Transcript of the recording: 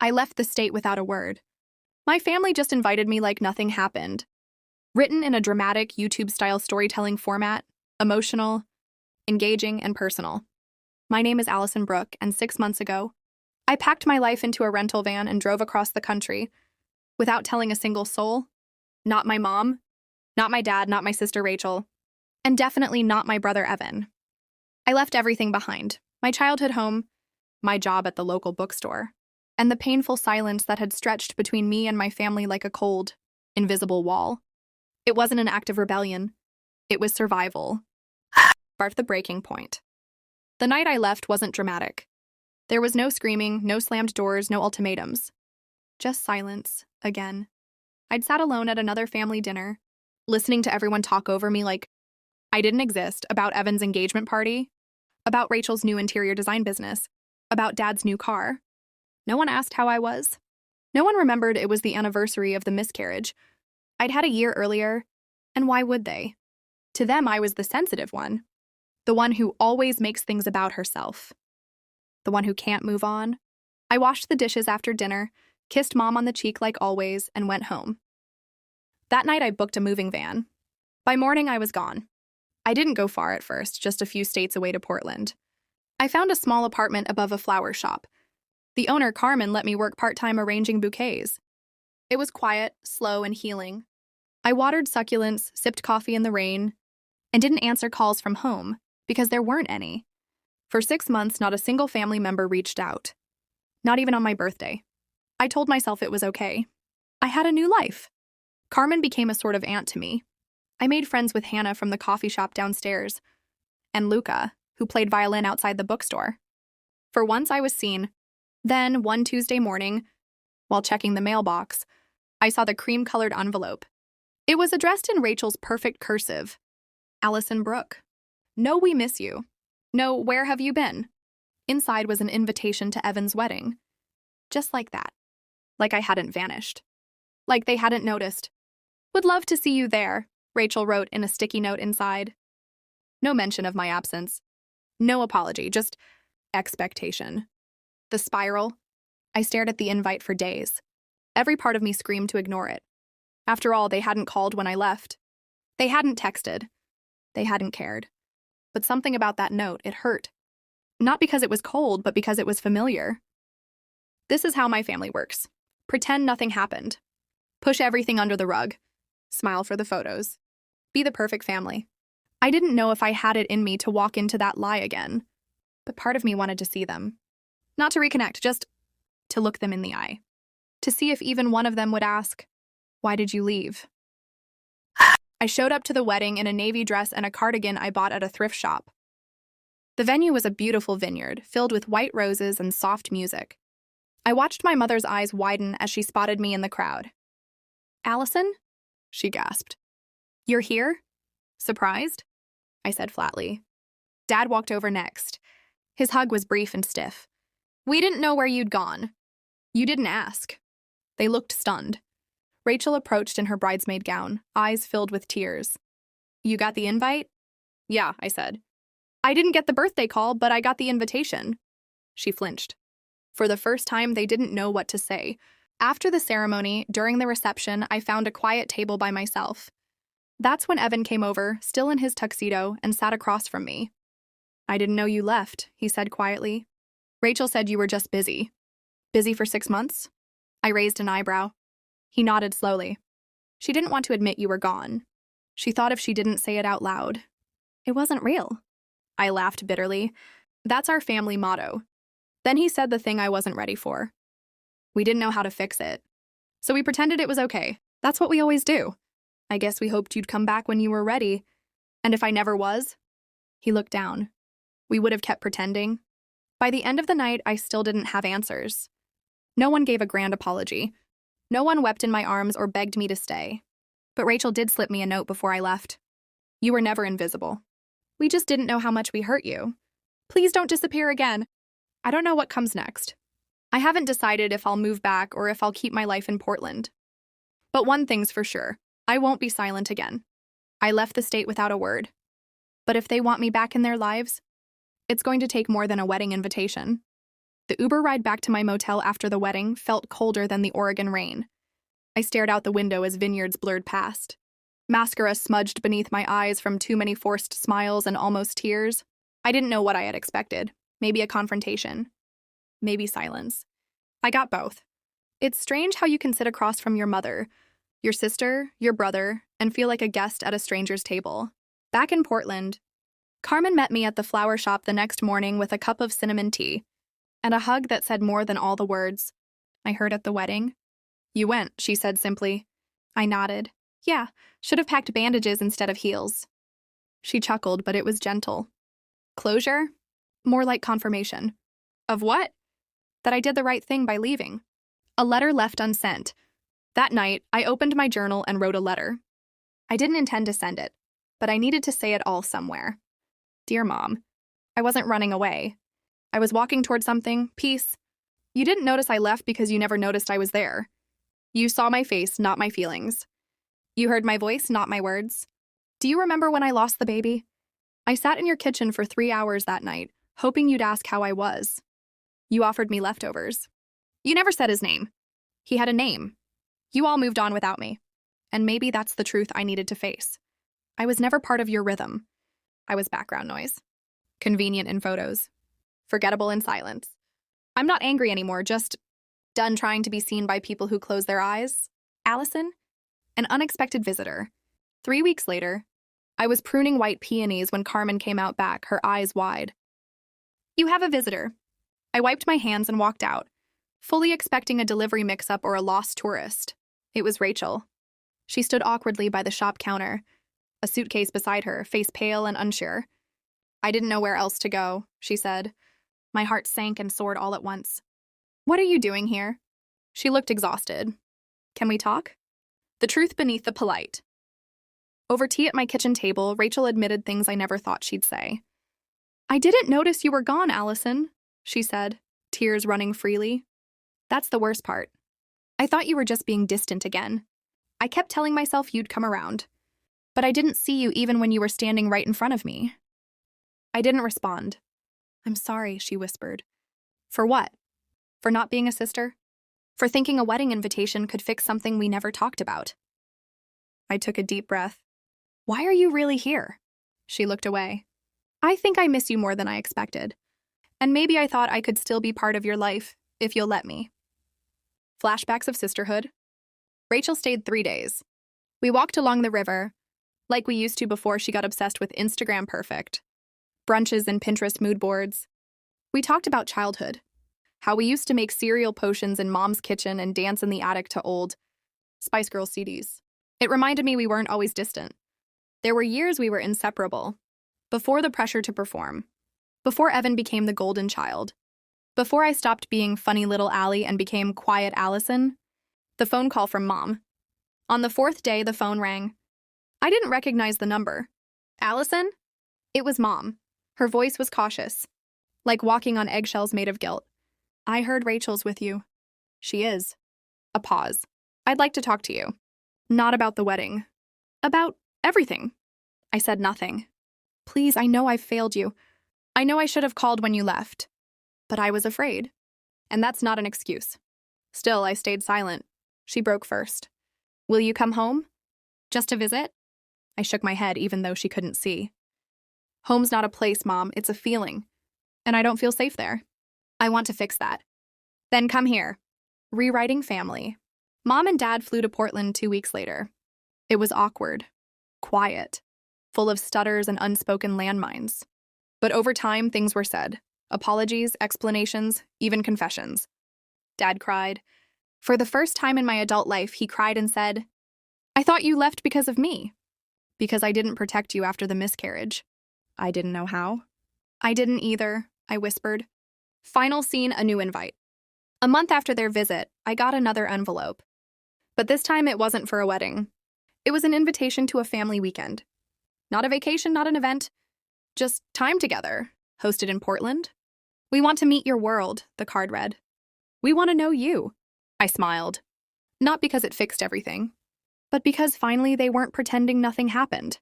I left the state without a word. My family just invited me like nothing happened. Written in a dramatic YouTube-style storytelling format, emotional, engaging, and personal. My name is Allison Brooke, and 6 months ago, I packed my life into a rental van and drove across the country without telling a single soul. Not my mom, not my dad, not my sister Rachel, and definitely not my brother Evan. I left everything behind: my childhood home, my job at the local bookstore, and the painful silence that had stretched between me and my family like a cold, invisible wall. It wasn't an act of rebellion. It was survival. Marked the breaking point. The night I left wasn't dramatic. There was no screaming, no slammed doors, no ultimatums. Just silence, again. I'd sat alone at another family dinner, listening to everyone talk over me like I didn't exist, about Evan's engagement party, about Rachel's new interior design business, about Dad's new car. No one asked how I was. No one remembered it was the anniversary of the miscarriage I'd had a year earlier, and why would they? To them, I was the sensitive one, the one who always makes things about herself, the one who can't move on. I washed the dishes after dinner, kissed Mom on the cheek like always, and went home. That night, I booked a moving van. By morning, I was gone. I didn't go far at first, just a few states away to Portland. I found a small apartment above a flower shop. The owner, Carmen, let me work part-time arranging bouquets. It was quiet, slow, and healing. I watered succulents, sipped coffee in the rain, and didn't answer calls from home because there weren't any. For 6 months, not a single family member reached out. Not even on my birthday. I told myself it was okay. I had a new life. Carmen became a sort of aunt to me. I made friends with Hannah from the coffee shop downstairs, and Luca, who played violin outside the bookstore. For once, I was seen. Then, one Tuesday morning, while checking the mailbox, I saw the cream-colored envelope. It was addressed in Rachel's perfect cursive. Allison Brooke. No, we miss you. No, where have you been? Inside was an invitation to Evan's wedding. Just like that. Like I hadn't vanished. Like they hadn't noticed. Would love to see you there, Rachel wrote in a sticky note inside. No mention of my absence. No apology, just expectation. The spiral. I stared at the invite for days. Every part of me screamed to ignore it. After all, they hadn't called when I left. They hadn't texted. They hadn't cared. But something about that note, it hurt. Not because it was cold, but because it was familiar. This is how my family works. Pretend nothing happened. Push everything under the rug. Smile for the photos. Be the perfect family. I didn't know if I had it in me to walk into that lie again. But part of me wanted to see them. Not to reconnect, just to look them in the eye. To see if even one of them would ask, "Why did you leave?" I showed up to the wedding in a navy dress and a cardigan I bought at a thrift shop. The venue was a beautiful vineyard, filled with white roses and soft music. I watched my mother's eyes widen as she spotted me in the crowd. "Allison?" she gasped. "You're here? Surprised?" I said flatly. Dad walked over next. His hug was brief and stiff. "We didn't know where you'd gone. You didn't ask." They looked stunned. Rachel approached in her bridesmaid gown, eyes filled with tears. "You got the invite?" "Yeah," I said. "I didn't get the birthday call, but I got the invitation." She flinched. For the first time, they didn't know what to say. After the ceremony, during the reception, I found a quiet table by myself. That's when Evan came over, still in his tuxedo, and sat across from me. "I didn't know you left," he said quietly. "Rachel said you were just busy." "Busy for 6 months?" I raised an eyebrow. He nodded slowly. "She didn't want to admit you were gone. She thought if she didn't say it out loud, it wasn't real." I laughed bitterly. "That's our family motto." Then he said the thing I wasn't ready for. "We didn't know how to fix it. So we pretended it was okay. That's what we always do. I guess we hoped you'd come back when you were ready. And if I never was?" He looked down. "We would have kept pretending." By the end of the night, I still didn't have answers. No one gave a grand apology. No one wept in my arms or begged me to stay. But Rachel did slip me a note before I left. "You were never invisible. We just didn't know how much we hurt you. Please don't disappear again." I don't know what comes next. I haven't decided if I'll move back or if I'll keep my life in Portland. But one thing's for sure, I won't be silent again. I left the state without a word. But if they want me back in their lives, it's going to take more than a wedding invitation. The Uber ride back to my motel after the wedding felt colder than the Oregon rain. I stared out the window as vineyards blurred past. Mascara smudged beneath my eyes from too many forced smiles and almost tears. I didn't know what I had expected. Maybe a confrontation. Maybe silence. I got both. It's strange how you can sit across from your mother, your sister, your brother, and feel like a guest at a stranger's table. Back in Portland, Carmen met me at the flower shop the next morning with a cup of cinnamon tea and a hug that said more than all the words I heard at the wedding. "You went," she said simply. I nodded. "Yeah, should have packed bandages instead of heels." She chuckled, but it was gentle. Closure? More like confirmation. Of what? That I did the right thing by leaving. A letter left unsent. That night, I opened my journal and wrote a letter. I didn't intend to send it, but I needed to say it all somewhere. Dear Mom, I wasn't running away. I was walking toward something, peace. You didn't notice I left because you never noticed I was there. You saw my face, not my feelings. You heard my voice, not my words. Do you remember when I lost the baby? I sat in your kitchen for 3 hours that night, hoping you'd ask how I was. You offered me leftovers. You never said his name. He had a name. You all moved on without me. And maybe that's the truth I needed to face. I was never part of your rhythm. I was background noise. Convenient in photos. Forgettable in silence. I'm not angry anymore, just done trying to be seen by people who close their eyes. Allison? An unexpected visitor. 3 weeks later, I was pruning white peonies when Carmen came out back, her eyes wide. You have a visitor. I wiped my hands and walked out, fully expecting a delivery mix-up or a lost tourist. It was Rachel. She stood awkwardly by the shop counter, a suitcase beside her, face pale and unsure. I didn't know where else to go, she said. My heart sank and soared all at once. What are you doing here? She looked exhausted. Can we talk? The truth beneath the polite. Over tea at my kitchen table, Rachel admitted things I never thought she'd say. I didn't notice you were gone, Allison, she said, tears running freely. That's the worst part. I thought you were just being distant again. I kept telling myself you'd come around. But I didn't see you even when you were standing right in front of me. I didn't respond. I'm sorry, she whispered. For what? For not being a sister? For thinking a wedding invitation could fix something we never talked about? I took a deep breath. Why are you really here? She looked away. I think I miss you more than I expected. And maybe I thought I could still be part of your life, if you'll let me. Flashbacks of sisterhood. Rachel stayed 3 days. We walked along the river, like we used to before she got obsessed with Instagram perfect. Brunches and Pinterest mood boards. We talked about childhood. How we used to make cereal potions in Mom's kitchen and dance in the attic to old Spice Girls CDs. It reminded me we weren't always distant. There were years we were inseparable. Before the pressure to perform. Before Evan became the golden child. Before I stopped being funny little Allie and became quiet Allison. The phone call from Mom. On the 4th day, the phone rang. I didn't recognize the number. Allison? It was Mom. Her voice was cautious, like walking on eggshells made of guilt. I heard Rachel's with you. She is. A pause. I'd like to talk to you. Not about the wedding. About everything. I said nothing. Please, I know I've failed you. I know I should have called when you left. But I was afraid. And that's not an excuse. Still, I stayed silent. She broke first. Will you come home? Just to visit? I shook my head even though she couldn't see. Home's not a place, Mom. It's a feeling. And I don't feel safe there. I want to fix that. Then come here. Rewriting family. Mom and Dad flew to Portland 2 weeks later. It was awkward. Quiet. Full of stutters and unspoken landmines. But over time, things were said. Apologies, explanations, even confessions. Dad cried. For the first time in my adult life, he cried and said, I thought you left because of me. Because I didn't protect you after the miscarriage. I didn't know how. I didn't either, I whispered. Final scene, a new invite. A month after their visit, I got another envelope. But this time it wasn't for a wedding. It was an invitation to a family weekend. Not a vacation, not an event. Just time together, hosted in Portland. We want to meet your world, the card read. We want to know you. I smiled. Not because it fixed everything, but because finally they weren't pretending nothing happened.